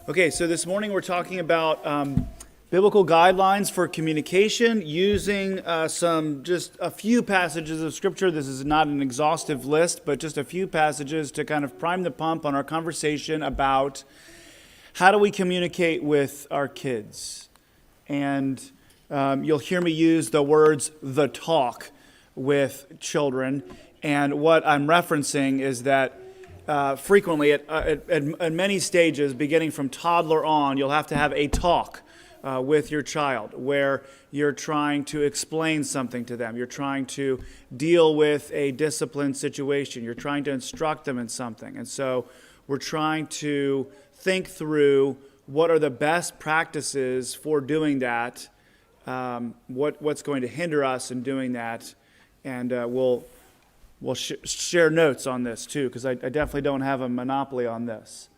Okay, so this morning we're talking about biblical guidelines for communication using just a few passages of Scripture. This is not an exhaustive list, but just a few passages to kind of prime the pump on our conversation about how do we communicate with our kids. And you'll hear me use the words "the talk" with children. And what I'm referencing is that frequently at many stages, beginning from toddler on, you'll have to have a talk with your child where you're trying to explain something to them. You're trying to deal with a discipline situation. You're trying to instruct them in something. And so we're trying to think through what are the best practices for doing that, what's going to hinder us in doing that, and we'll share notes on this too, because I definitely don't have a monopoly on this.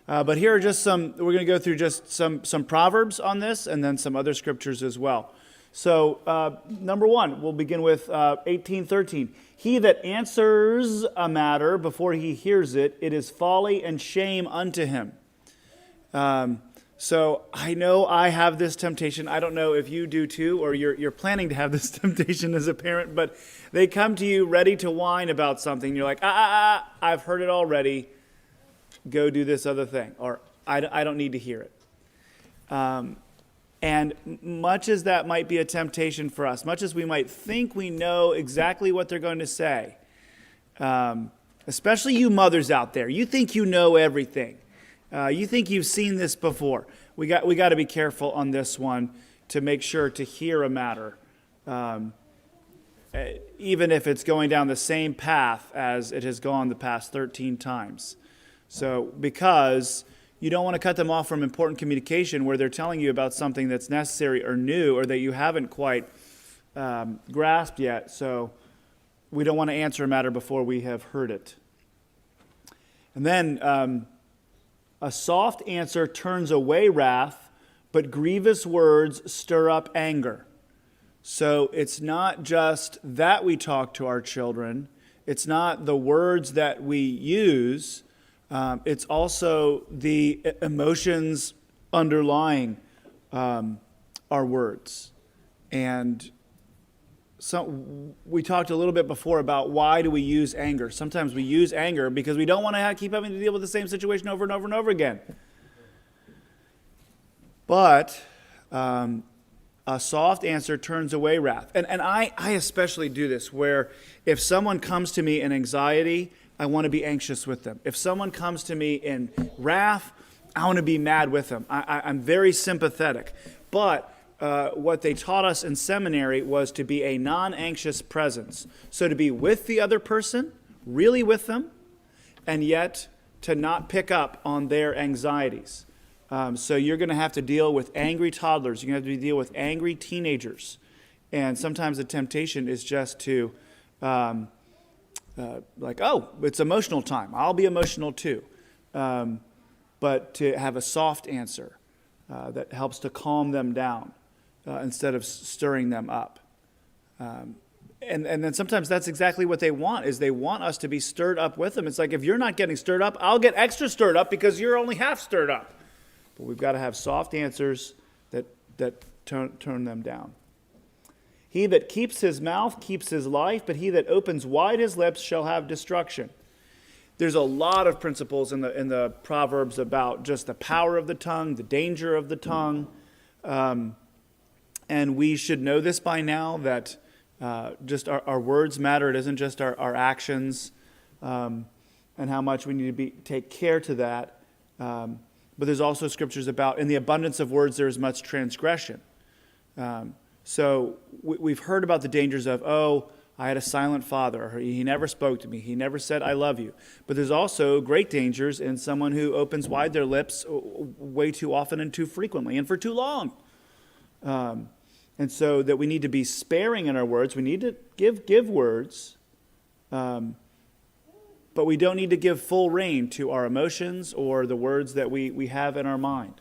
But here are just we're going to go through just some Proverbs on this, and then some other scriptures as well. So number one, we'll begin with 18:13. He that answers a matter before he hears it, it is folly and shame unto him. So I know I have this temptation. I don't know if you do too, or you're planning to have this temptation as a parent, but they come to you ready to whine about something. You're like, I've heard it already. Go do this other thing, or I don't need to hear it. And much as that might be a temptation for us, much as we might think we know exactly what they're going to say, especially you mothers out there, you think you know everything. You think you've seen this before. We got to be careful on this one to make sure to hear a matter, even if it's going down the same path as it has gone the past 13 times. So because you don't want to cut them off from important communication where they're telling you about something that's necessary or new or that you haven't quite grasped yet. So we don't want to answer a matter before we have heard it. And then a soft answer turns away wrath, but grievous words stir up anger. So it's not just that we talk to our children. It's not the words that we use. It's also the emotions underlying our words. And so we talked a little bit before about why do we use anger. Sometimes we use anger because we don't want to keep having to deal with the same situation over and over and over again. But a soft answer turns away wrath. And I especially do this where if someone comes to me in anxiety, I want to be anxious with them. If someone comes to me in wrath, I want to be mad with them. I'm very sympathetic. But what they taught us in seminary was to be a non-anxious presence. So to be with the other person, really with them, and yet to not pick up on their anxieties. So you're going to have to deal with angry toddlers. You're going to have to deal with angry teenagers. And sometimes the temptation is just to, it's emotional time. I'll be emotional too. But to have a soft answer that helps to calm them down. Instead of stirring them up. And then sometimes that's exactly what they want, is they want us to be stirred up with them. It's like, if you're not getting stirred up, I'll get extra stirred up because you're only half stirred up. But we've got to have soft answers that turn them down. He that keeps his mouth keeps his life, but he that opens wide his lips shall have destruction. There's a lot of principles in the Proverbs about just the power of the tongue, the danger of the tongue. And we should know this by now, that just our words matter. It isn't just our actions, and how much we need to take care to that. But there's also scriptures about, in the abundance of words there is much transgression. So we've heard about the dangers of, I had a silent father, or he never spoke to me, he never said I love you. But there's also great dangers in someone who opens wide their lips way too often and too frequently and for too long. And so that we need to be sparing in our words. We need to give words, but we don't need to give full rein to our emotions or the words that we have in our mind.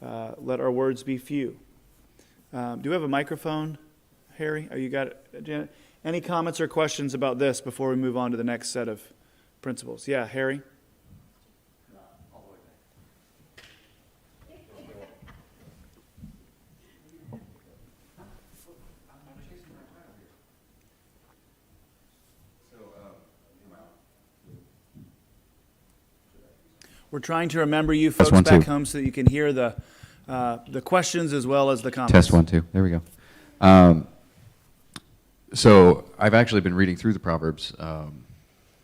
Let our words be few. Do we have a microphone, Harry? Oh, you got it, Janet? Any comments or questions about this before we move on to the next set of principles? Yeah, Harry? We're trying to remember you folks one, back two. home so that you can hear the questions as well as the comments. Test 1, 2. There we go. So I've actually been reading through the Proverbs,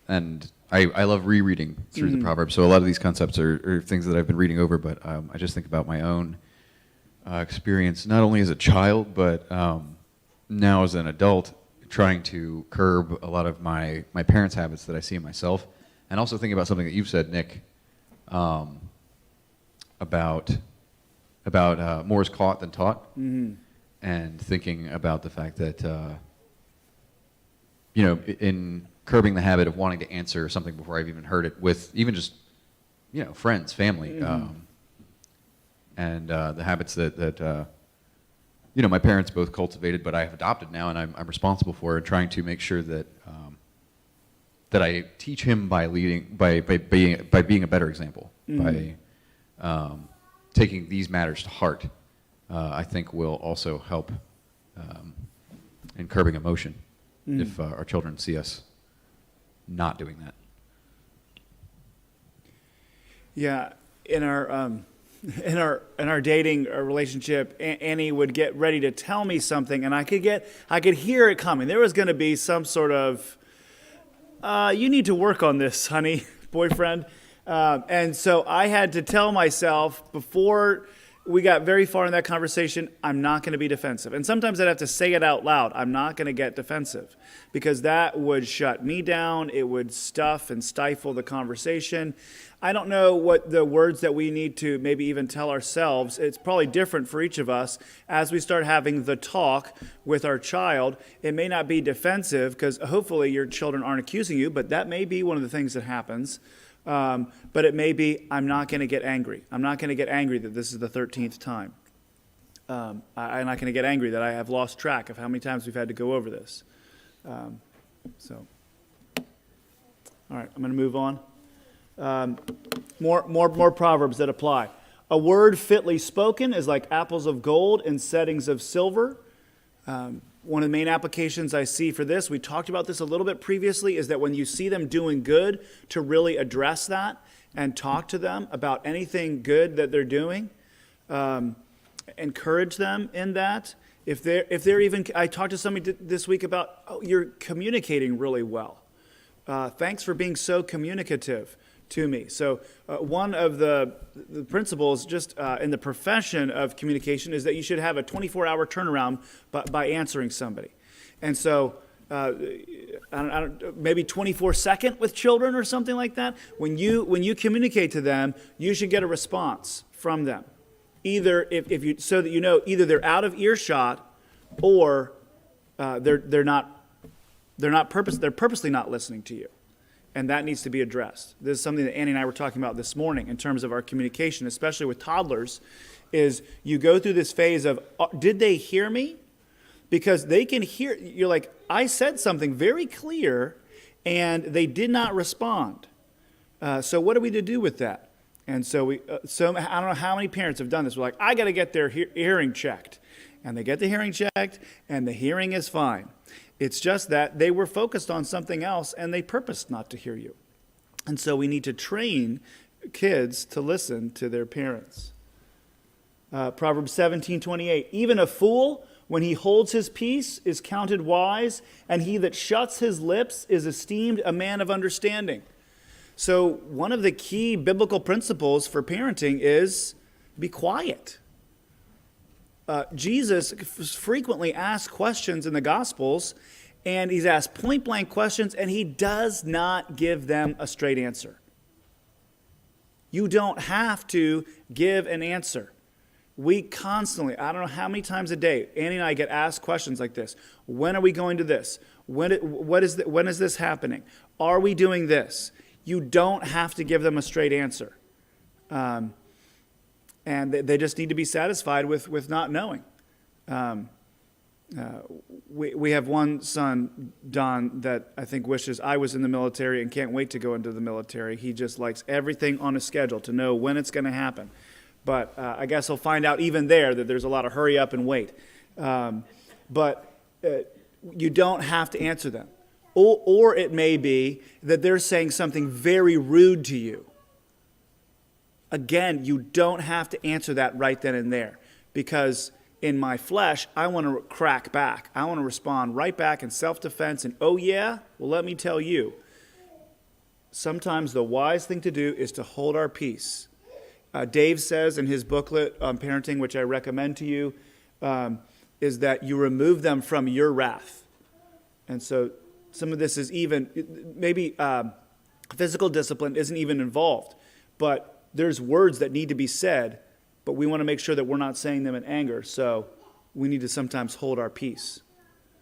and I love rereading through the Proverbs. So a lot of these concepts are things that I've been reading over, but I just think about my own experience, not only as a child, but now as an adult, trying to curb a lot of my parents' habits that I see in myself, and also thinking about something that you've said, Nick, about more is caught than taught, and thinking about the fact that in curbing the habit of wanting to answer something before I've even heard it with even just friends, family, and the habits that my parents both cultivated, but I have adopted now, and I'm responsible for, and trying to make sure that that I teach him by leading, by being a better example, by taking these matters to heart. I think will also help in curbing emotion if our children see us not doing that. Yeah, in our dating relationship, Annie would get ready to tell me something, and I could hear it coming. There was going to be some sort of, you need to work on this, honey, boyfriend. And so I had to tell myself before we got very far in that conversation, I'm not going to be defensive. And sometimes I'd have to say it out loud. I'm not going to get defensive, because that would shut me down. It would stuff and stifle the conversation. I don't know what the words that we need to maybe even tell ourselves. It's probably different for each of us. As we start having the talk with our child, it may not be defensive, because hopefully your children aren't accusing you, but that may be one of the things that happens. But it may be, I'm not going to get angry. I'm not going to get angry that this is the 13th time. I'm not going to get angry that I have lost track of how many times we've had to go over this. All right, I'm going to move on. More Proverbs that apply. A word fitly spoken is like apples of gold in settings of silver. One of the main applications I see for this, we talked about this a little bit previously, is that when you see them doing good, to really address that and talk to them about anything good that they're doing. Encourage them in that. If they're even, I talked to somebody this week about, you're communicating really well. Thanks for being so communicative to me. So one of the principles just in the profession of communication is that you should have a 24-hour turnaround by answering somebody. And so maybe 24-second with children or something like that. When you communicate to them, you should get a response from them. Either if you, so that you know, either they're out of earshot or they're purposely not listening to you. And that needs to be addressed. This is something that Annie and I were talking about this morning in terms of our communication, especially with toddlers, is you go through this phase of, did they hear me? Because they can hear, you're like, I said something very clear, and they did not respond. So what are we to do with that? And so I don't know how many parents have done this. We're like, I got to get their hearing checked. And they get the hearing checked, and the hearing is fine. It's just that they were focused on something else, and they purposed not to hear you. And so we need to train kids to listen to their parents. Proverbs 17:28, even a fool, when he holds his peace, is counted wise, and he that shuts his lips is esteemed a man of understanding. So one of the key biblical principles for parenting is be quiet. Jesus frequently asks questions in the Gospels, and he's asked point-blank questions, and he does not give them a straight answer. You don't have to give an answer. We constantly, I don't know how many times a day, Annie and I get asked questions like this. When are we going to this? When is this happening? Are we doing this? You don't have to give them a straight answer. And they just need to be satisfied with not knowing. We have one son, Don, that I think wishes I was in the military and can't wait to go into the military. He just likes everything on a schedule to know when it's going to happen. But I guess he'll find out even there that there's a lot of hurry up and wait. But you don't have to answer them. Or it may be that they're saying something very rude to you. again, you don't have to answer that right then and there, because in my flesh, I want to crack back. I want to respond right back in self-defense and, oh yeah? Well, let me tell you, sometimes the wise thing to do is to hold our peace. Dave says in his booklet on parenting, which I recommend to you, is that you remove them from your wrath. And so some of this is even, maybe physical discipline isn't even involved, but there's words that need to be said, but we want to make sure that we're not saying them in anger, so we need to sometimes hold our peace.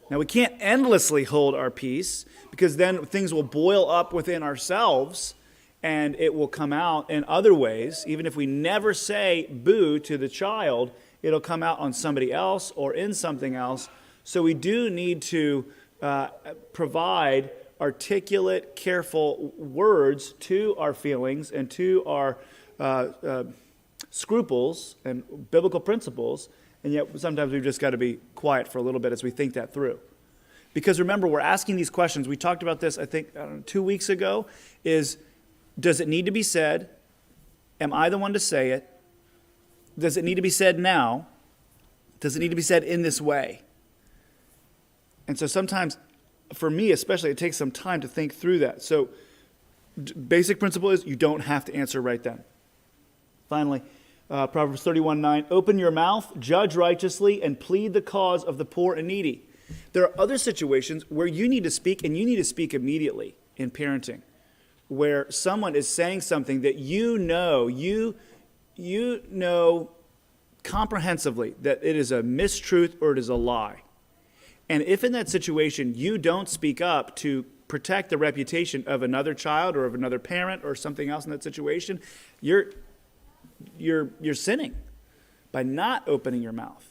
Now, we can't endlessly hold our peace, because then things will boil up within ourselves, and it will come out in other ways. Even if we never say boo to the child, it'll come out on somebody else or in something else. So we do need to provide articulate, careful words to our feelings and to our scruples and biblical principles, and yet sometimes we've just got to be quiet for a little bit as we think that through. Because remember, we're asking these questions. We talked about this, I think, 2 weeks ago, is, does it need to be said? Am I the one to say it? Does it need to be said now? Does it need to be said in this way? And so sometimes, for me especially, it takes some time to think through that. So basic principle is you don't have to answer right then. Finally, Proverbs 31:9, open your mouth, judge righteously, and plead the cause of the poor and needy. There are other situations where you need to speak, and you need to speak immediately in parenting, where someone is saying something that you know comprehensively that it is a mistruth or it is a lie. And if in that situation you don't speak up to protect the reputation of another child or of another parent or something else in that situation, you're sinning by not opening your mouth.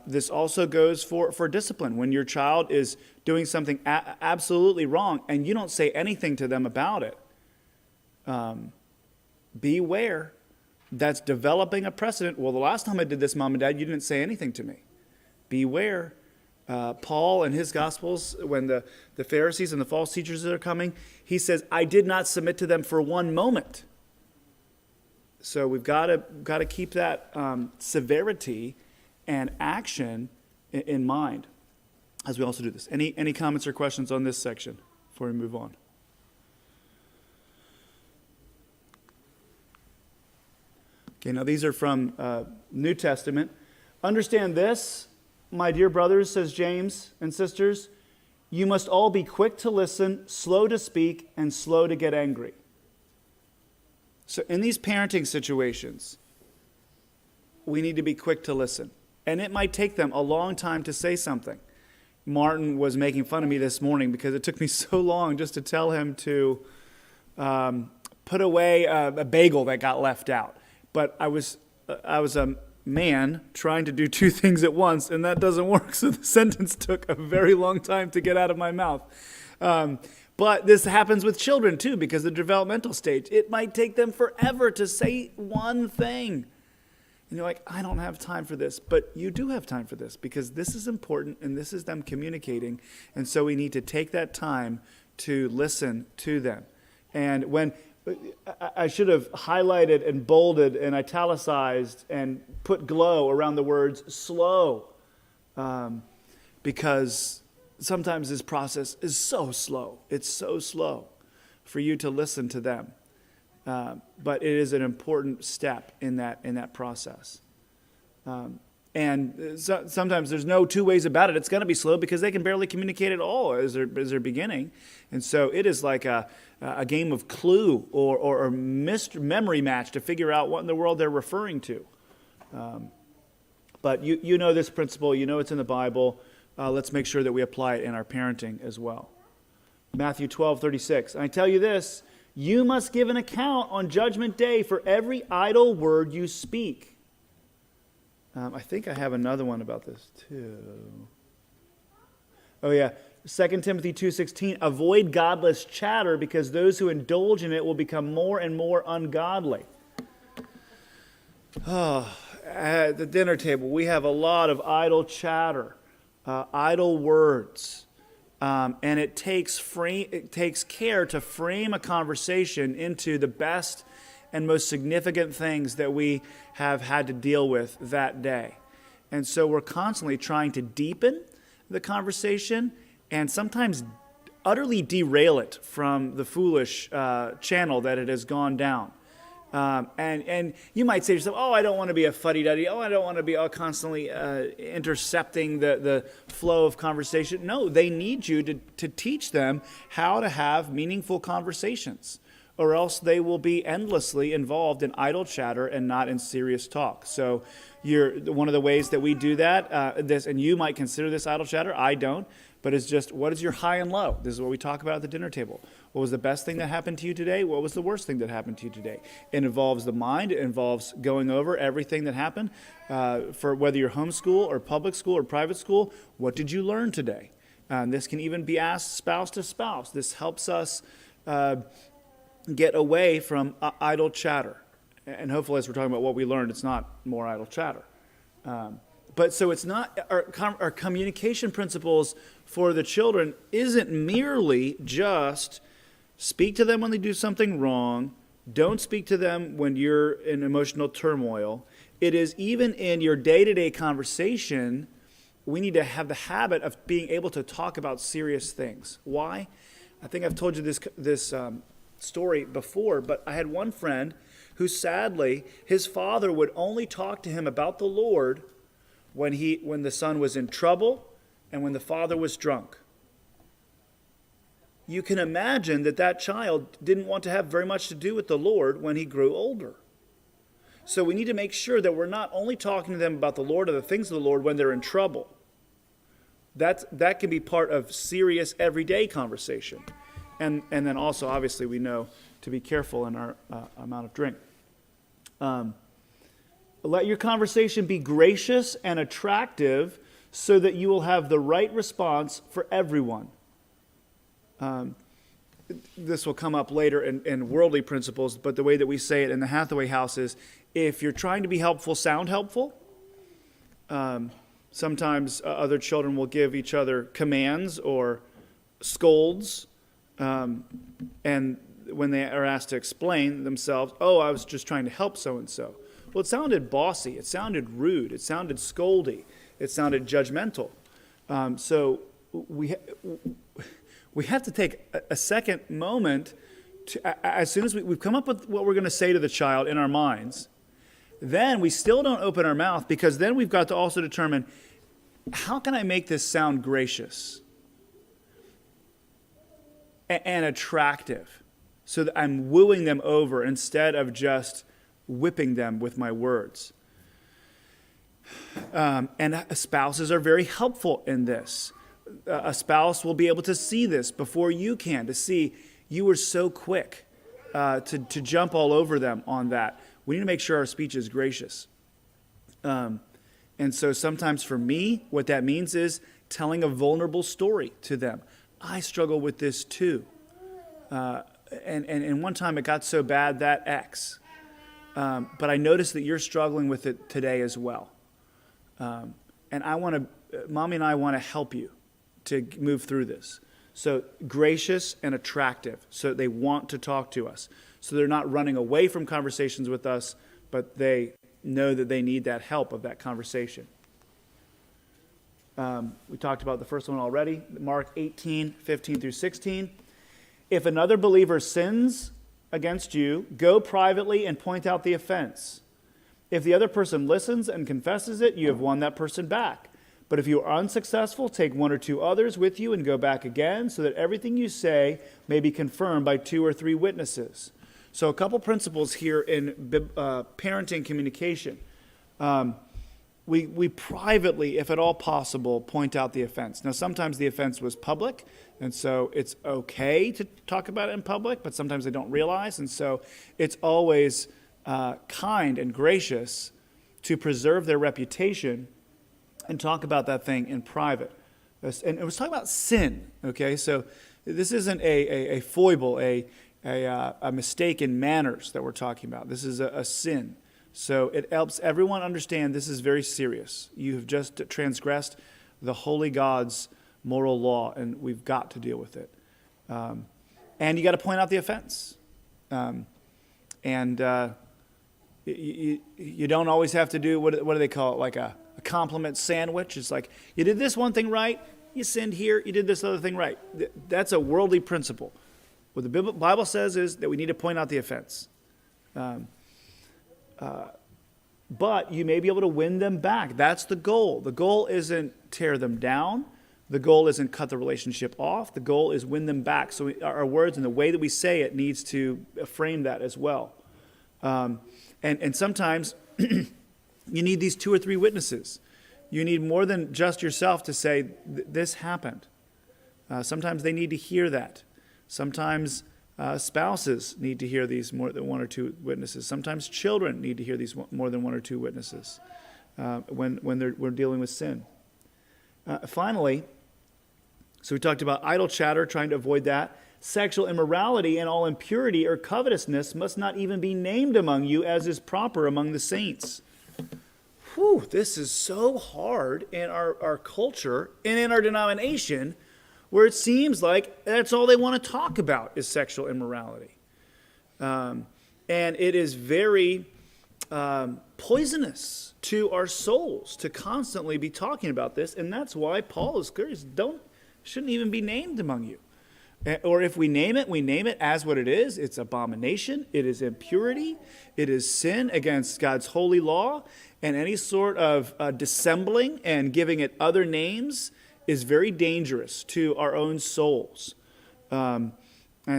This also goes for discipline. When your child is doing something absolutely wrong and you don't say anything to them about it, beware. That's developing a precedent. Well, the last time I did this, Mom and Dad, you didn't say anything to me. Beware. Paul in his Gospels, when the Pharisees and the false teachers that are coming, he says, I did not submit to them for one moment. So we've got to keep that severity and action in mind as we also do this. Any comments or questions on this section before we move on? Okay, now these are from New Testament. Understand this, my dear brothers, says James and sisters, you must all be quick to listen, slow to speak, and slow to get angry. So in these parenting situations, we need to be quick to listen. And it might take them a long time to say something. Martin was making fun of me this morning because it took me so long just to tell him to put away a bagel that got left out. But I was a man trying to do two things at once, and that doesn't work. So the sentence took a very long time to get out of my mouth. But this happens with children too, because of the developmental stage. It might take them forever to say one thing. And you're like, I don't have time for this. But you do have time for this, because this is important, and this is them communicating. And so we need to take that time to listen to them. And when I should have highlighted and bolded and italicized and put glow around the words slow, because sometimes this process is so slow. It's so slow for you to listen to them. But it is an important step in that process. Sometimes there's no two ways about it. It's going to be slow because they can barely communicate at all as they're beginning. And so it is like a game of Clue or a memory match to figure out what in the world they're referring to. But you know this principle. You know it's in the Bible. Let's make sure that we apply it in our parenting as well. Matthew 12:36. And I tell you this, you must give an account on Judgment Day for every idle word you speak. I think I have another one about this too. Oh yeah, 2 Timothy 2:16. Avoid godless chatter, because those who indulge in it will become more and more ungodly. Oh, at the dinner table, we have a lot of idle chatter, idle words. And it takes care to frame a conversation into the best and most significant things that we have had to deal with that day. And so we're constantly trying to deepen the conversation and sometimes utterly derail it from the foolish channel that it has gone down. And you might say to yourself, oh, I don't want to be a fuddy-duddy. Oh, I don't want to be constantly intercepting the flow of conversation. No, they need you to teach them how to have meaningful conversations, or else they will be endlessly involved in idle chatter and not in serious talk. So one of the ways that we do that, and you might consider this idle chatter, I don't, but it's just, what is your high and low? This is what we talk about at the dinner table. What was the best thing that happened to you today? What was the worst thing that happened to you today? It involves the mind. It involves going over everything that happened. For whether you're homeschool or public school or private school, what did you learn today? This can even be asked spouse to spouse. This helps us get away from idle chatter. And hopefully as we're talking about what we learned, it's not more idle chatter. But so it's not, our communication principles for the children isn't merely just speak to them when they do something wrong, don't speak to them when you're in emotional turmoil. It is even in your day-to-day conversation, we need to have the habit of being able to talk about serious things. Why? I think I've told you this story before, but I had one friend who sadly, his father would only talk to him about the Lord when the son was in trouble and when the father was drunk. You can imagine that child didn't want to have very much to do with the Lord when he grew older. So we need to make sure that we're not only talking to them about the Lord or the things of the Lord when they're in trouble. That can be part of serious everyday conversation. And then also, obviously, we know to be careful in our amount of drink. Let your conversation be gracious and attractive so that you will have the right response for everyone. This will come up later in worldly principles, but the way that we say it in the Hathaway house is, if you're trying to be helpful, sound helpful. Sometimes other children will give each other commands or scolds, and when they are asked to explain themselves, oh, I was just trying to help so-and-so. Well, it sounded bossy, it sounded rude, it sounded scoldy, it sounded judgmental. So we have to take a second moment to, as soon as we've come up with what we're going to say to the child in our minds, then we still don't open our mouth, because then we've got to also determine, how can I make this sound gracious and attractive so that I'm wooing them over instead of just whipping them with my words. And spouses are very helpful in this. A spouse will be able to see this before you can, to see you were so quick to jump all over them on that. We need to make sure our speech is gracious. And so sometimes for me, what that means is telling a vulnerable story to them. I struggle with this too. And one time it got so bad that X. But I noticed that you're struggling with it today as well. And Mommy and I want to help you to move through this. So gracious and attractive, so they want to talk to us. So they're not running away from conversations with us, but they know that they need that help of that conversation. We talked about the first one already, Mark 18:15-16. If another believer sins against you, go privately and point out the offense. If the other person listens and confesses it, you have won that person back. But if you are unsuccessful, take one or two others with you and go back again, so that everything you say may be confirmed by 2 or 3 witnesses. So a couple principles here in parenting communication. We privately, if at all possible, point out the offense. Now, sometimes the offense was public, and so it's okay to talk about it in public, but sometimes they don't realize, and so it's always kind and gracious to preserve their reputation and talk about that thing in private. And it was talking about sin, okay? So this isn't a foible, a mistake in manners that we're talking about. This is a sin. So it helps everyone understand this is very serious. You have just transgressed the holy God's moral law, and we've got to deal with it. And you got to point out the offense. And you don't always have to do, what do they call it, like a compliment sandwich. It's like, you did this one thing right, you sinned here, you did this other thing right. That's a worldly principle. What the Bible says is that we need to point out the offense. But you may be able to win them back. That's the goal. The goal isn't tear them down. The goal isn't cut the relationship off. The goal is win them back. So our words and the way that we say it needs to frame that as well. And sometimes you need these 2 or 3 witnesses. You need more than just yourself to say, this happened. Sometimes they need to hear that. Sometimes spouses need to hear these more than 1 or 2 witnesses. Sometimes children need to hear these more than 1 or 2 witnesses when we're dealing with sin. Finally, so we talked about idle chatter, trying to avoid that. Sexual immorality and all impurity or covetousness must not even be named among you, as is proper among the saints. Whew, this is so hard in our culture and in our denomination, where it seems like that's all they want to talk about is sexual immorality. And it is very poisonous to our souls to constantly be talking about this, and that's why Paul is clear. Shouldn't even be named among you. Or if we name it as what it is. It's abomination, it is impurity, it is sin against God's holy law, and any sort of dissembling and giving it other names is very dangerous to our own souls. And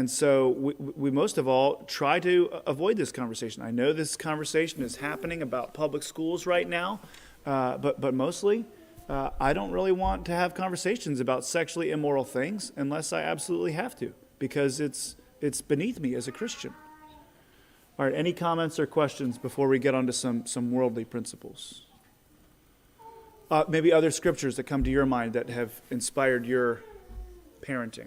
so we most of all try to avoid this conversation. I know this conversation is happening about public schools right now, but mostly I don't really want to have conversations about sexually immoral things unless I absolutely have to, because it's beneath me as a Christian. All right, any comments or questions before we get on to some worldly principles? Maybe other scriptures that come to your mind that have inspired your parenting.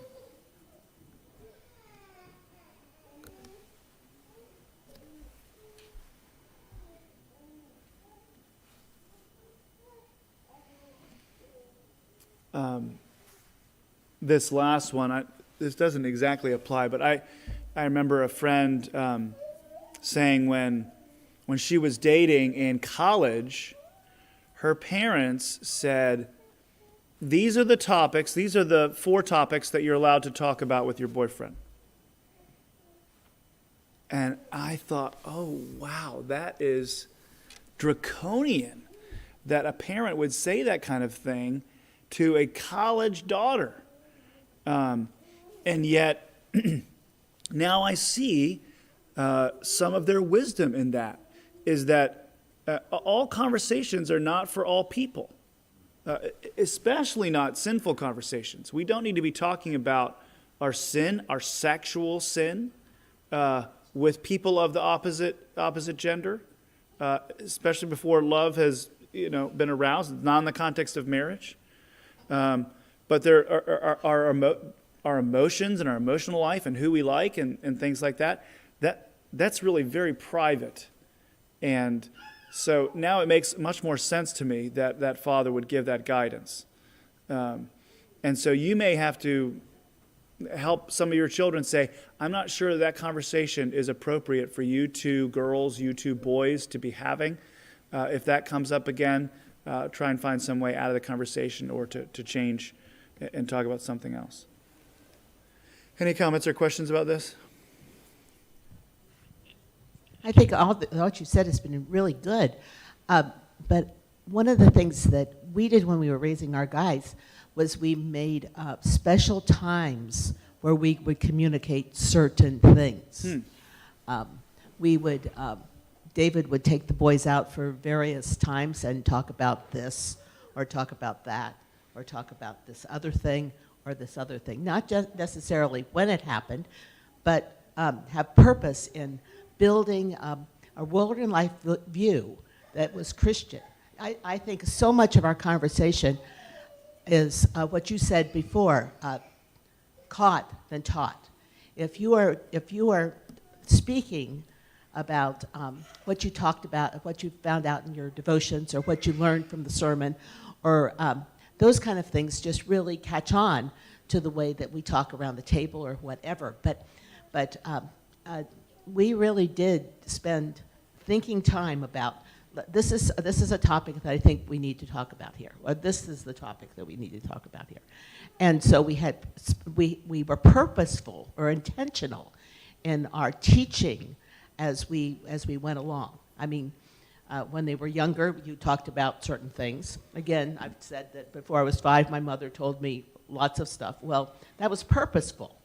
This last one, this doesn't exactly apply, but I remember a friend saying when she was dating in college, her parents said, these are the 4 topics that you're allowed to talk about with your boyfriend. And I thought, oh, wow, that is draconian that a parent would say that kind of thing to a college daughter. And yet, now I see some of their wisdom in that, is that all conversations are not for all people, especially not sinful conversations. We don't need to be talking about our sin, our sexual sin, with people of the opposite gender, especially before love has been aroused, not in the context of marriage. But there are our emotions and our emotional life and who we like and things like that. That's really very private. And so now it makes much more sense to me that father would give that guidance. And so you may have to help some of your children say, I'm not sure that conversation is appropriate for you 2 girls, you 2 boys to be having. If that comes up again, try and find some way out of the conversation or to change and talk about something else. Any comments or questions about this? I think what you said has been really good. But one of the things that we did when we were raising our guys was we made special times where we would communicate certain things. David would take the boys out for various times and talk about this, or talk about that, or talk about this other thing, or this other thing. Not just necessarily when it happened, but have purpose in building a world and life view that was Christian. I think so much of our conversation is what you said before, caught than taught. If you are speaking about what you talked about, what you found out in your devotions, or what you learned from the sermon, or those kind of things just really catch on to the way that we talk around the table or whatever. But we really did spend thinking time about, this is a topic that I think we need to talk about here. Or this is the topic that we need to talk about here. And so we were purposeful or intentional in our teaching as we went along. I mean, when they were younger, you talked about certain things. Again, I've said that before I was 5, my mother told me lots of stuff. Well, that was purposeful.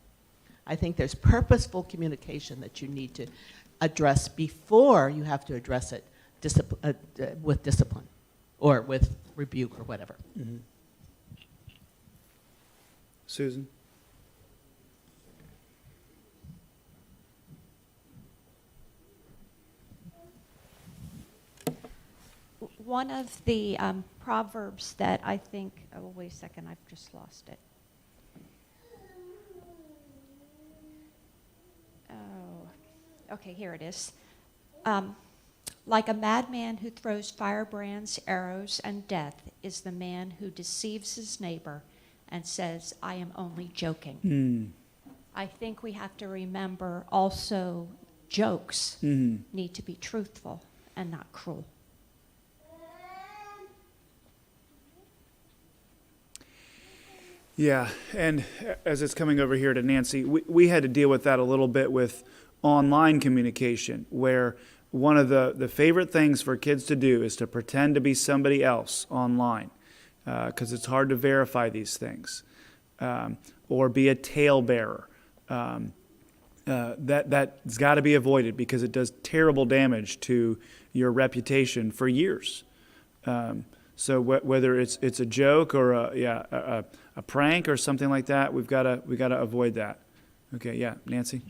I think there's purposeful communication that you need to address before you have to address it with discipline or with rebuke or whatever. Mm-hmm. Susan? One of the Proverbs that I think, oh, wait a second, I've just lost it. Oh, okay, here it is. Like a madman who throws firebrands, arrows, and death is the man who deceives his neighbor and says, I am only joking. I think we have to remember also jokes need to be truthful and not cruel. Yeah, and as it's coming over here to Nancy, we had to deal with that a little bit with online communication, where one of the favorite things for kids to do is to pretend to be somebody else online, because it's hard to verify these things, or be a talebearer. That's got to be avoided because it does terrible damage to your reputation for years. So whether it's a joke or a prank or something like that, we've got to avoid that. Okay, yeah, Nancy.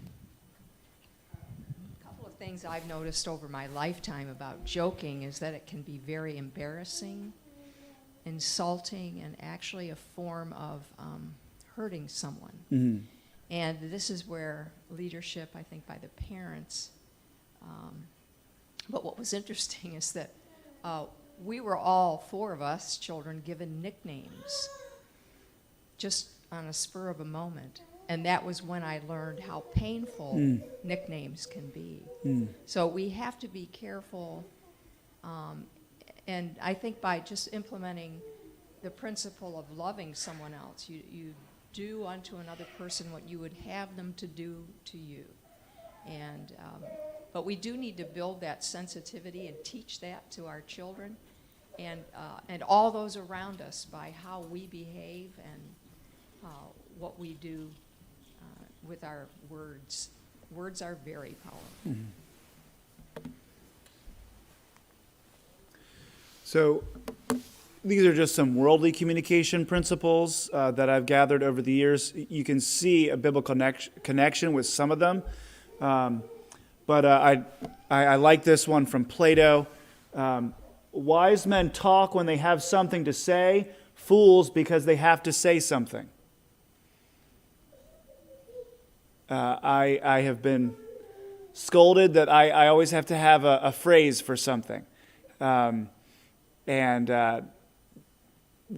A couple of things I've noticed over my lifetime about joking is that it can be very embarrassing, insulting, and actually a form of hurting someone. Mm-hmm. And this is where leadership, I think, by the parents. But what was interesting is that we were all 4 of us children given nicknames just on a spur of a moment. And that was when I learned how painful nicknames can be. So we have to be careful. And I think by just implementing the principle of loving someone else, you do unto another person what you would have them to do to you. And but we do need to build that sensitivity and teach that to our children and all those around us by how we behave and what we do with our words. Words are very powerful. Mm-hmm. So these are just some worldly communication principles that I've gathered over the years. You can see a biblical connection with some of them. But I like this one from Plato. Wise men talk when they have something to say, fools because they have to say something. I have been scolded that I always have to have a phrase for something. And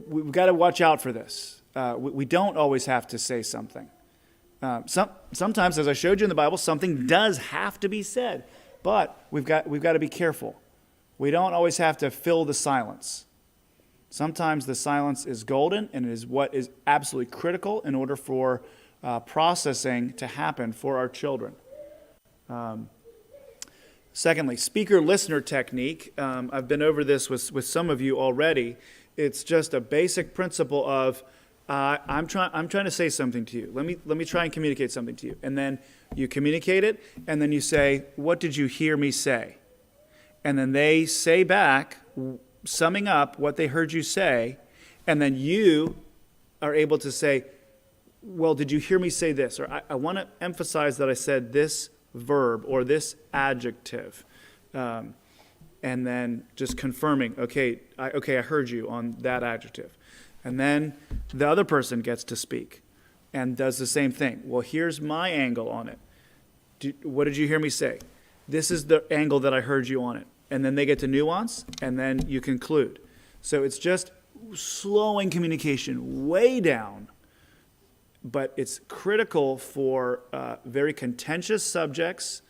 we've got to watch out for this. We don't always have to say something. Sometimes, as I showed you in the Bible, something does have to be said, but we've got to be careful. We don't always have to fill the silence. Sometimes the silence is golden, and it is what is absolutely critical in order for processing to happen for our children. Secondly, speaker-listener technique. I've been over this with some of you already. It's just a basic principle of I'm trying to say something to you. Let me try and communicate something to you. And then you communicate it, and then you say, what did you hear me say? And then they say back, summing up what they heard you say, and then you are able to say, well, did you hear me say this? Or I want to emphasize that I said this verb or this adjective. And then just confirming, okay, I heard you on that adjective. And then the other person gets to speak and does the same thing. Well, here's my angle on it. What did you hear me say? This is the angle that I heard you on it. And then they get to nuance, and then you conclude. So it's just slowing communication way down, but it's critical for very contentious subjects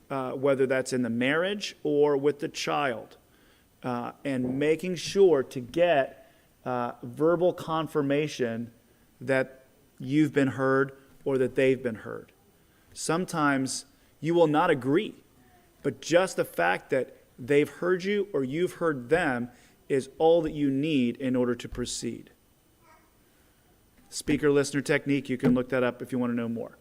whether that's in the marriage or with the child, and making sure to get verbal confirmation that you've been heard or that they've been heard. Sometimes you will not agree, but just the fact that they've heard you or you've heard them is all that you need in order to proceed. Speaker-listener technique, you can look that up if you want to know more.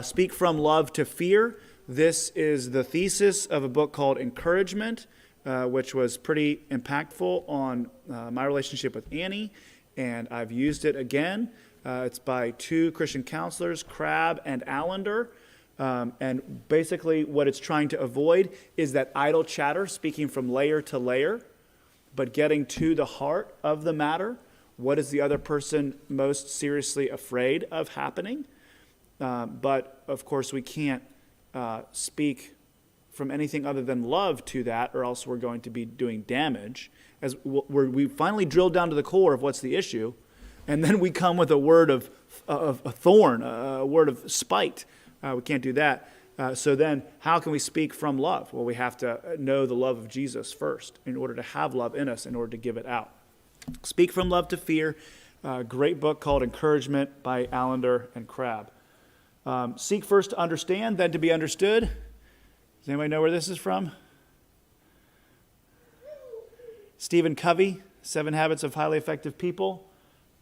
Speak from love to fear. This is the thesis of a book called Encouragement, which was pretty impactful on my relationship with Annie, and I've used it again. It's by two Christian counselors, Crabb and Allender. And basically what it's trying to avoid is that idle chatter, speaking from layer to layer, but getting to the heart of the matter. What is the other person most seriously afraid of happening? But, of course, we can't speak from anything other than love to that, or else we're going to be doing damage. As we finally drill down to the core of what's the issue, and then we come with a word of a thorn, a word of spite. We can't do that. So then how can we speak from love? Well, we have to know the love of Jesus first in order to have love in us, in order to give it out. Speak from love to fear. Great book called Encouragement by Allender and Crabb. Seek first to understand, then to be understood. Does anybody know where this is from? Stephen Covey, 7 Habits of Highly Effective People.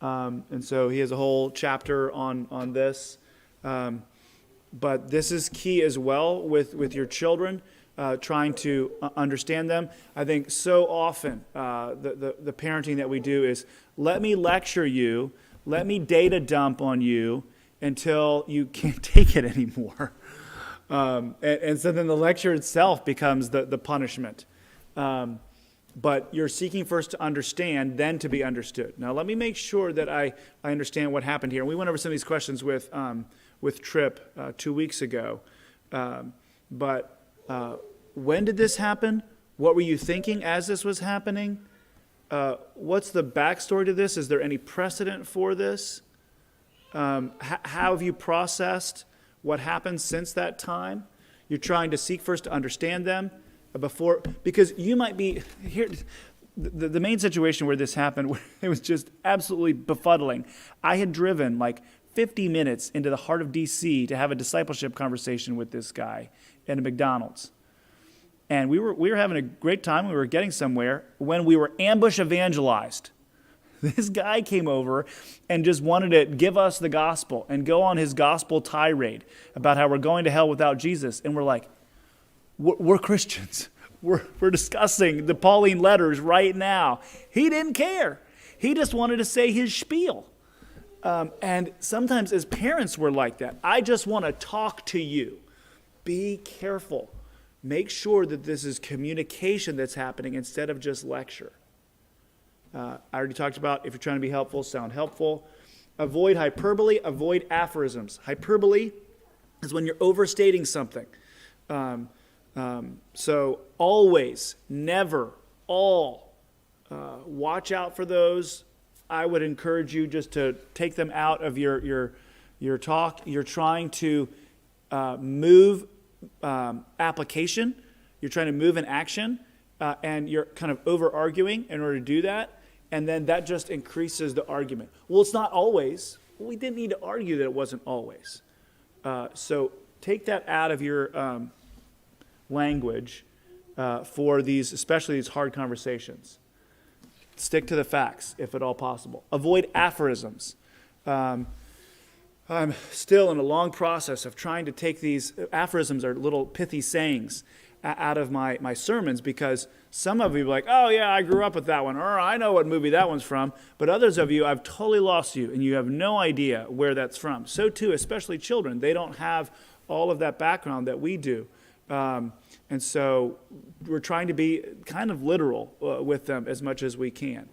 And so he has a whole chapter on this. But this is key as well with your children, trying to understand them. I think so often the parenting that we do is, let me lecture you, let me data dump on you until you can't take it anymore. And so then the lecture itself becomes the punishment. But you're seeking first to understand, then to be understood. Now, let me make sure that I understand what happened here. And we went over some of these questions with Tripp 2 weeks ago. But when did this happen? What were you thinking as this was happening? What's the backstory to this? Is there any precedent for this? How have you processed what happened since that time? You're trying to seek first to understand them because you might be here. The main situation where this happened, it was just absolutely befuddling. I had driven like 50 minutes into the heart of D.C. to have a discipleship conversation with this guy at a McDonald's. And we were having a great time. We were getting somewhere when we were ambush evangelized. This guy came over and just wanted to give us the gospel and go on his gospel tirade about how we're going to hell without Jesus. And we're like, we're Christians. We're discussing the Pauline letters right now. He didn't care. He just wanted to say his spiel. And sometimes as parents, we're like that. I just want to talk to you. Be careful. Make sure that this is communication that's happening instead of just lecture. I already talked about, if you're trying to be helpful, sound helpful. Avoid hyperbole, avoid aphorisms. Hyperbole is when you're overstating something. So always, never, all. Watch out for those. I would encourage you just to take them out of your talk. You're trying to move application. You're trying to move an action, and you're kind of over-arguing in order to do that, and then that just increases the argument. Well, it's not always. Well, we didn't need to argue that it wasn't always. So take that out of your language for these, especially these hard conversations. Stick to the facts, if at all possible. Avoid aphorisms. I'm still in a long process of trying to take these aphorisms, are little pithy sayings, out of my sermons, because some of you are like, oh yeah, I grew up with that one, or I know what movie that one's from, but others of you, I've totally lost you, and you have no idea where that's from. So too, especially children, they don't have all of that background that we do. And so we're trying to be kind of literal with them as much as we can.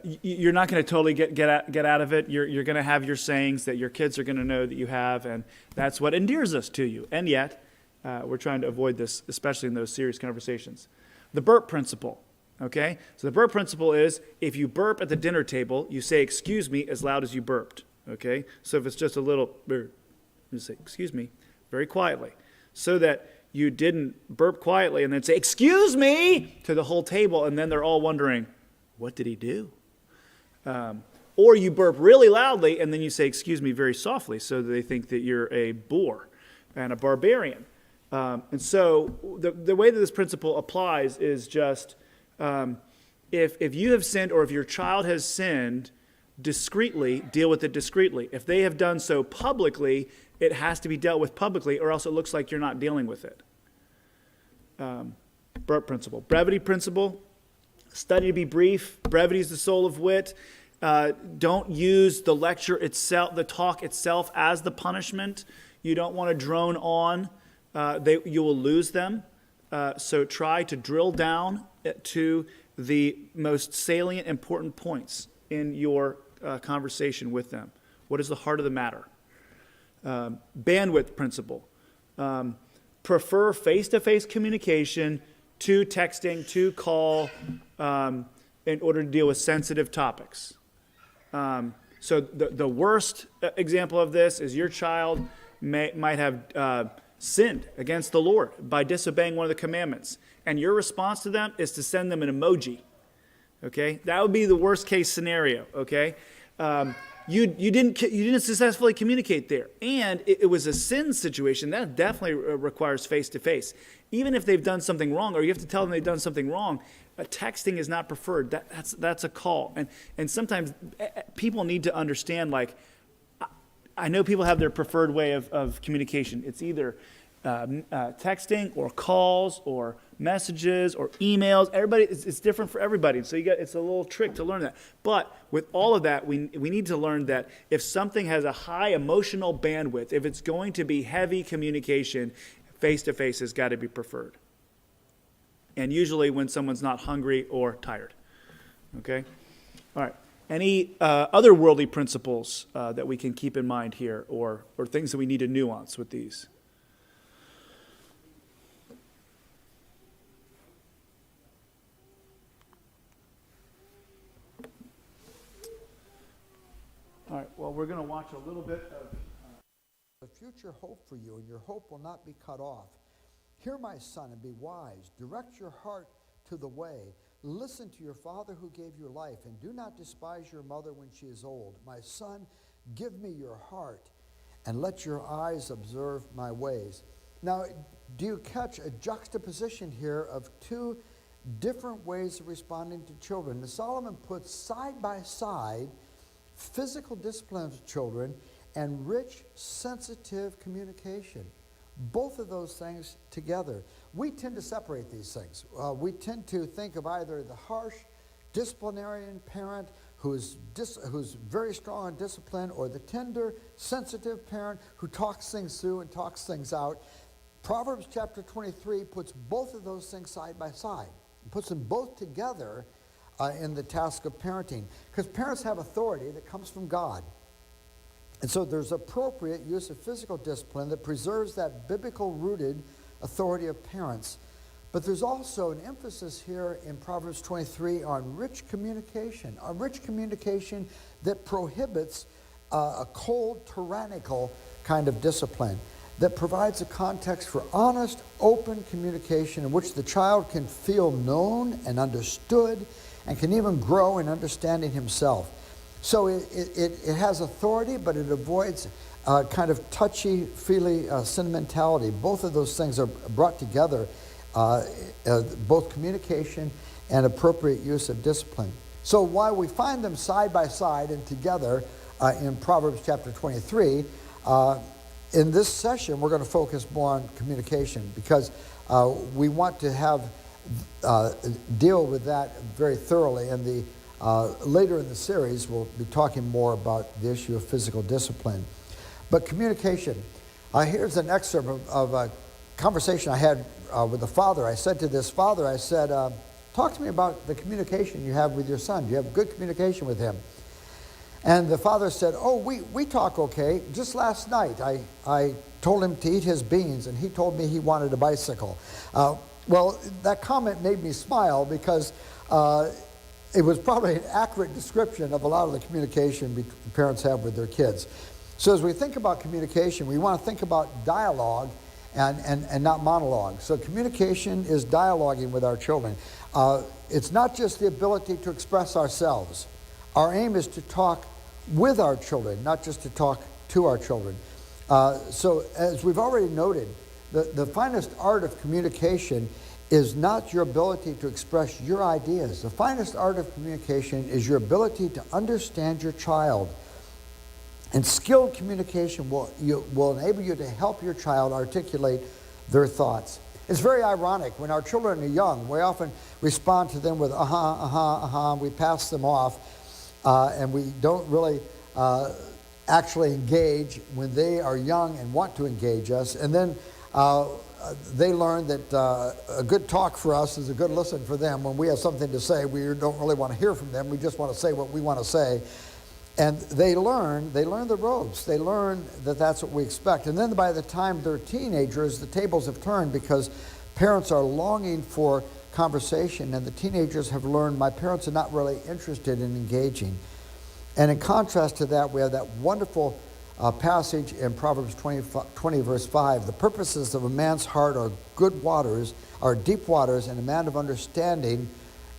You're not going to totally get out of it. You're going to have your sayings that your kids are going to know that you have, and that's what endears us to you. And yet, we're trying to avoid this, especially in those serious conversations. The Burp Principle, okay? So the Burp Principle is, if you burp at the dinner table, you say, excuse me, as loud as you burped, okay? So if it's just a little, you say, excuse me, very quietly, so that you didn't burp quietly and then say, "Excuse me," to the whole table, and then they're all wondering, what did he do? Or you burp really loudly and then you say, "Excuse me," very softly, so that they think that you're a boor and a barbarian. And so the way that this principle applies is just if you have sinned or if your child has sinned discreetly, deal with it discreetly. If they have done so publicly, it has to be dealt with publicly, or else it looks like you're not dealing with it. Burp principle. Brevity principle. Study to be brief. Brevity is the soul of wit. Don't use the lecture itself, the talk itself, as the punishment. You don't want to drone on. You will lose them. So try to drill down to the most salient, important points in your conversation with them. What is the heart of the matter? Bandwidth principle. Prefer face-to-face communication to texting, to call, in order to deal with sensitive topics. So the worst example of this is your child might have sinned against the Lord by disobeying one of the commandments. And your response to them is to send them an emoji. Okay? That would be the worst case scenario. Okay? You didn't successfully communicate there. And it was a sin situation. That definitely requires face-to-face. Even if they've done something wrong, or you have to tell them they've done something wrong, texting is not preferred. That's a call. And sometimes people need to understand, like, I know people have their preferred way of communication. It's either texting or calls or messages or emails. Everybody, it's different for everybody. So it's a little trick to learn that. But with all of that, we need to learn that if something has a high emotional bandwidth, if it's going to be heavy communication, face-to-face has got to be preferred. And usually when someone's not hungry or tired. Okay? All right. Any other worldly principles that we can keep in mind here, or things that we need to nuance with these? All right, well, we're going to watch a little bit of... The future hope for you, and your hope will not be cut off. Hear, my son, and be wise. Direct your heart to the way. Listen to your father who gave you life, and do not despise your mother when she is old. My son, give me your heart, and let your eyes observe my ways. Now, do you catch a juxtaposition here of two different ways of responding to children? And Solomon puts side by side physical discipline of children and rich, sensitive communication. Both of those things together. We tend to separate these things. We tend to think of either the harsh disciplinarian parent who's very strong on discipline, or the tender, sensitive parent who talks things through and talks things out. Proverbs chapter 23 puts both of those things side by side. It puts them both together in the task of parenting. Because parents have authority that comes from God. And so there's appropriate use of physical discipline that preserves that biblical-rooted authority of parents. But there's also an emphasis here in Proverbs 23 on rich communication, a rich communication that prohibits a cold, tyrannical kind of discipline, that provides a context for honest, open communication in which the child can feel known and understood and can even grow in understanding himself. So it has authority, but it avoids kind of touchy-feely sentimentality. Both of those things are brought together, both communication and appropriate use of discipline. So while we find them side by side and together in Proverbs chapter 23, in this session we're going to focus more on communication, because we want to deal with that very thoroughly. And later in the series, we'll be talking more about the issue of physical discipline. But communication. Here's an excerpt of a conversation I had with a father. I said to this father, I said, talk to me about the communication you have with your son. Do you have good communication with him? And the father said, oh, we talk okay. Just last night, I told him to eat his beans, and he told me he wanted a bicycle. Well, that comment made me smile, because it was probably an accurate description of a lot of the communication parents have with their kids. So as we think about communication, we want to think about dialogue and not monologue. So communication is dialoguing with our children. It's not just the ability to express ourselves. Our aim is to talk with our children, not just to talk to our children. So as we've already noted, the finest art of communication is not your ability to express your ideas. The finest art of communication is your ability to understand your child. And skilled communication will enable you to help your child articulate their thoughts. It's very ironic. When our children are young, we often respond to them with we pass them off, and we don't really actually engage when they are young and want to engage us. And then they learn that a good talk for us is a good listen for them. When we have something to say, we don't really want to hear from them. We just want to say what we want to say. And they learn the ropes. They learn that that's what we expect. And then by the time they're teenagers, the tables have turned because parents are longing for conversation, and the teenagers have learned my parents are not really interested in engaging. And in contrast to that, we have that wonderful passage in Proverbs 20 verse 5. The purposes of a man's heart are good waters, are deep waters, and a man of understanding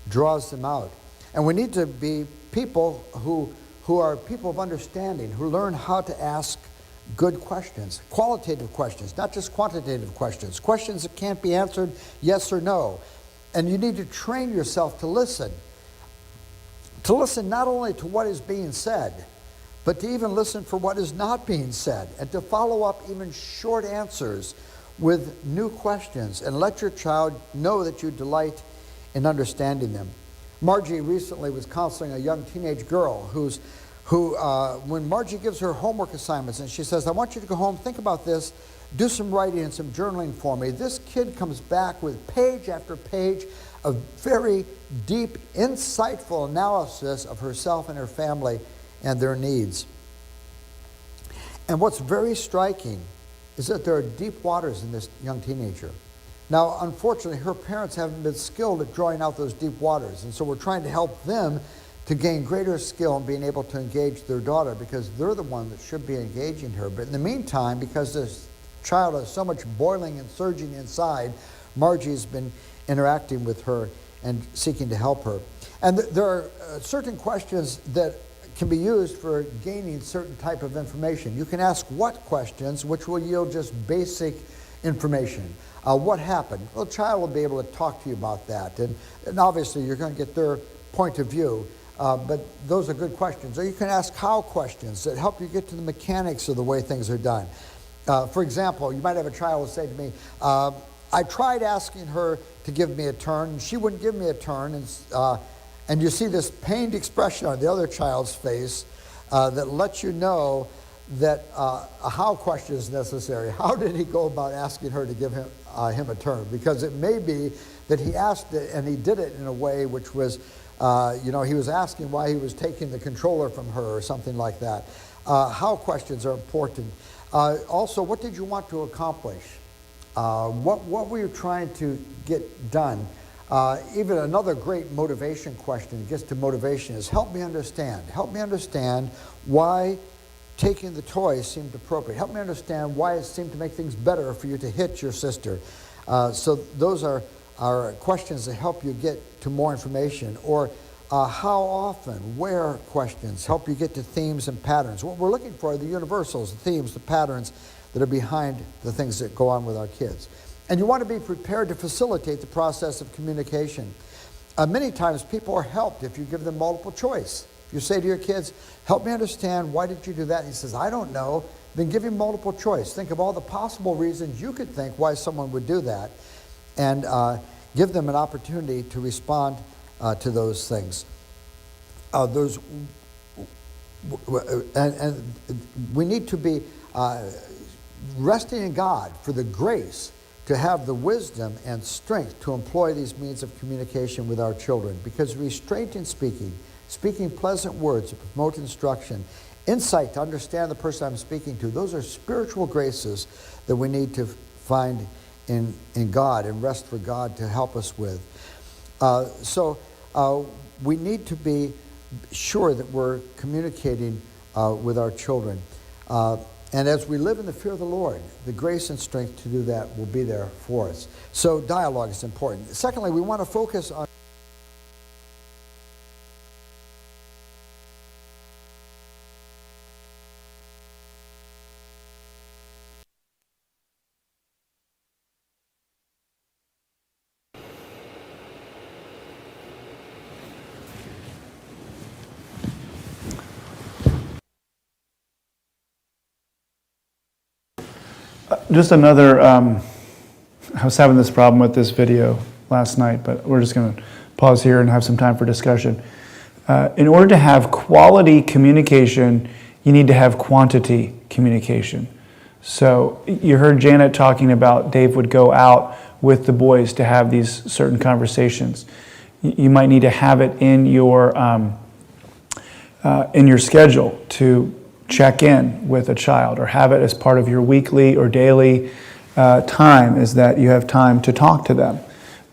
draws them out. And we need to be people who are people of understanding, who learn how to ask good questions, qualitative questions, not just quantitative questions, questions that can't be answered yes or no. And you need to train yourself to listen not only to what is being said, but to even listen for what is not being said, and to follow up even short answers with new questions, and let your child know that you delight in understanding them. Margie recently was counseling a young teenage girl who, when Margie gives her homework assignments and she says, I want you to go home, think about this, do some writing and some journaling for me. This kid comes back with page after page of very deep, insightful analysis of herself and her family and their needs. And what's very striking is that there are deep waters in this young teenager. Now, unfortunately, her parents haven't been skilled at drawing out those deep waters, and so we're trying to help them to gain greater skill in being able to engage their daughter, because they're the one that should be engaging her. But in the meantime, because this child has so much boiling and surging inside, Margie's been interacting with her and seeking to help her. And there are certain questions that can be used for gaining certain type of information. You can ask what questions, which will yield just basic information. What happened? Well, the child will be able to talk to you about that. And obviously, you're going to get their point of view. But those are good questions. Or you can ask how questions that help you get to the mechanics of the way things are done. For example, you might have a child who say to me, I tried asking her to give me a turn, and she wouldn't give me a turn. And you see this pained expression on the other child's face that lets you know that a how question is necessary. How did he go about asking her to give him a turn? Because it may be that he asked it and he did it in a way which was, he was asking why he was taking the controller from her or something like that. How questions are important. Also, what did you want to accomplish? What were you trying to get done? Even another great motivation question, gets to motivation, is help me understand. Help me understand why taking the toy seemed appropriate. Help me understand why it seemed to make things better for you to hit your sister. So those are questions that help you get to more information. Or how often, where questions help you get to themes and patterns. What we're looking for are the universals, the themes, the patterns that are behind the things that go on with our kids. And you want to be prepared to facilitate the process of communication. Many times people are helped if you give them multiple choice. If you say to your kids, help me understand, why did you do that? And he says, I don't know. Then give him multiple choice. Think of all the possible reasons you could think why someone would do that, and give them an opportunity to respond to those things. And we need to be resting in God for the grace to have the wisdom and strength to employ these means of communication with our children. Because restraint in speaking pleasant words to promote instruction, insight to understand the person I'm speaking to, those are spiritual graces that we need to find in God and rest for God to help us with. So we need to be sure that we're communicating with our children. And as we live in the fear of the Lord, the grace and strength to do that will be there for us. So dialogue is important. Secondly, we want to focus on Just another, I was having this problem with this video last night, but we're just going to pause here and have some time for discussion. In order to have quality communication, you need to have quantity communication. So you heard Janet talking about Dave would go out with the boys to have these certain conversations. You might need to have it in your schedule to check in with a child, or have it as part of your weekly or daily time, is that you have time to talk to them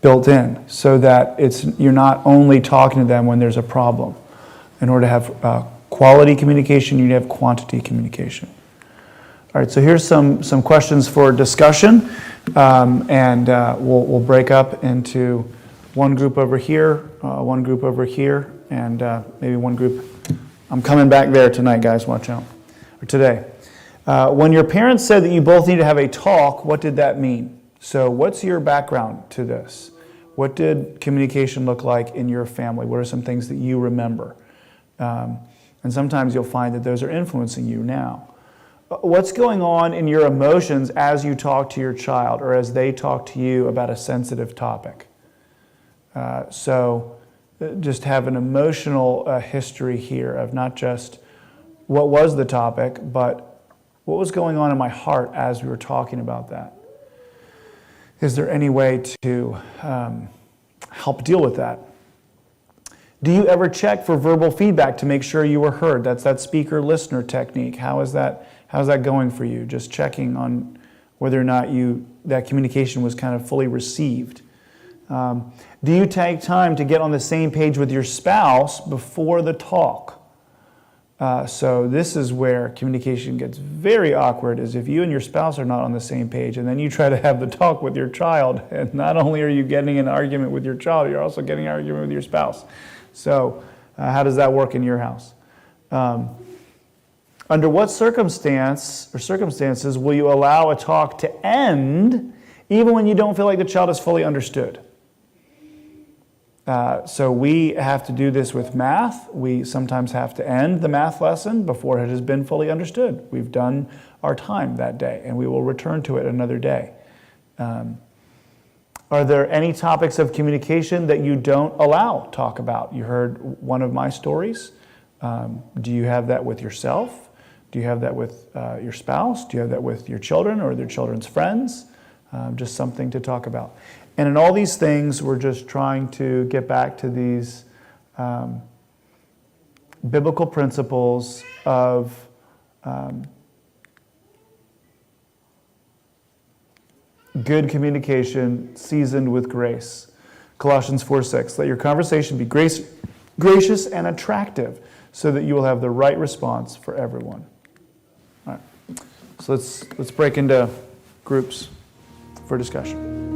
built in, so that you're not only talking to them when there's a problem. In order to have quality communication, you need to have quantity communication. All right, so here's some questions for discussion, and we'll break up into one group over here, one group over here, and maybe one group. I'm coming back there tonight, guys, watch out. Or today. When your parents said that you both need to have a talk, what did that mean? So what's your background to this? What did communication look like in your family? What are some things that you remember? And sometimes you'll find that those are influencing you now. What's going on in your emotions as you talk to your child, or as they talk to you about a sensitive topic? So just have an emotional history here of not just what was the topic, but what was going on in my heart as we were talking about that. Is there any way to help deal with that? Do you ever check for verbal feedback to make sure you were heard? That's that speaker-listener technique. How's that going for you? Just checking on whether or not that communication was kind of fully received. Do you take time to get on the same page with your spouse before the talk? So this is where communication gets very awkward, is if you and your spouse are not on the same page, and then you try to have the talk with your child, and not only are you getting an argument with your child, you're also getting an argument with your spouse. So how does that work in your house? Under what circumstances will you allow a talk to end even when you don't feel like the child is fully understood? So we have to do this with math. We sometimes have to end the math lesson before it has been fully understood. We've done our time that day, and we will return to it another day. Are there any topics of communication that you don't allow talk about? You heard one of my stories. Do you have that with yourself? Do you have that with your spouse? Do you have that with your children or their children's friends? Just something to talk about. And in all these things, we're just trying to get back to these biblical principles of good communication seasoned with grace. Colossians 4:6, let your conversation be gracious and attractive, so that you will have the right response for everyone. All right. So let's break into groups for discussion.